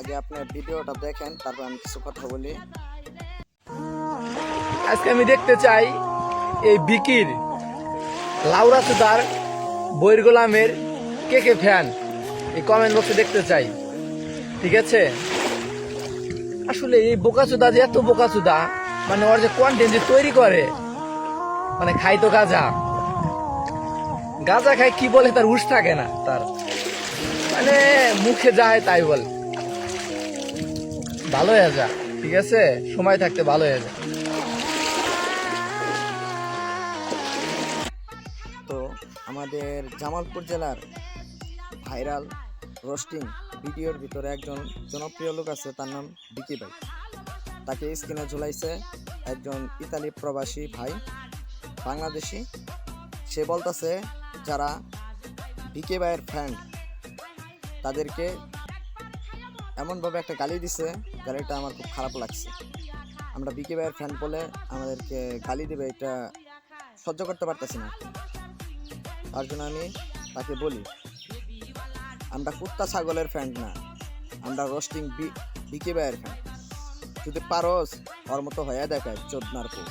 আগে আপনার ভিডিওটা দেখেন, তারপর আমি কিছু কথা বলি। আজকে আমি দেখতে চাই এই বিকির লাউরা সুদার বইয়ের গোলামের কে কে ফ্যান, এই কমেন্ট বক্সে দেখতে চাই। ঠিক আছে, আসলে এই বোকাচুদা যে এত বোকাচুদা, মানে ওর যে কন্টেন্ট যে তৈরি করে, মানে খাই তো গাঁজা গাঁজা খাই, কি বলে তার হুঁশ থাকে না তার, মানে মুখে যায় তাই বল। ভালো হয়ে যা, ঠিক আছে, সময় থাকতে ভালো হয়ে যা। তো আমাদের জামালপুর জেলার ভাইরাল রোস্টিং ভিডিওর ভিতরে একজন জনপ্রিয় লোক আছে, তার নাম বিকি ভাই। তাকে স্ক্রিনে ঝুলাইছে একজন ইতালি প্রবাসী ভাই, বাংলাদেশি। সে বলতেছে যারা বিকে ভাইয়ের ফ্রেন্ড তাদেরকে এমনভাবে একটা গালি দিছে, গালিটা আমার খুব খারাপ লাগছে। আমরা বিকে ভাইয়ের ফ্রেন্ড বলে আমাদেরকে গালি দেবে, এটা সহ্য করতে পারতেছি না। তার জন্য আমি তাকে বলি, আমরা কুত্তা ছাগলের ফ্রেন্ড না, আমরা রোস্টিং বিকে ভাইয়ের ফ্রেন্ড। যদি পারোস ওর মতো হয়ে দেখায় চোদনার পর।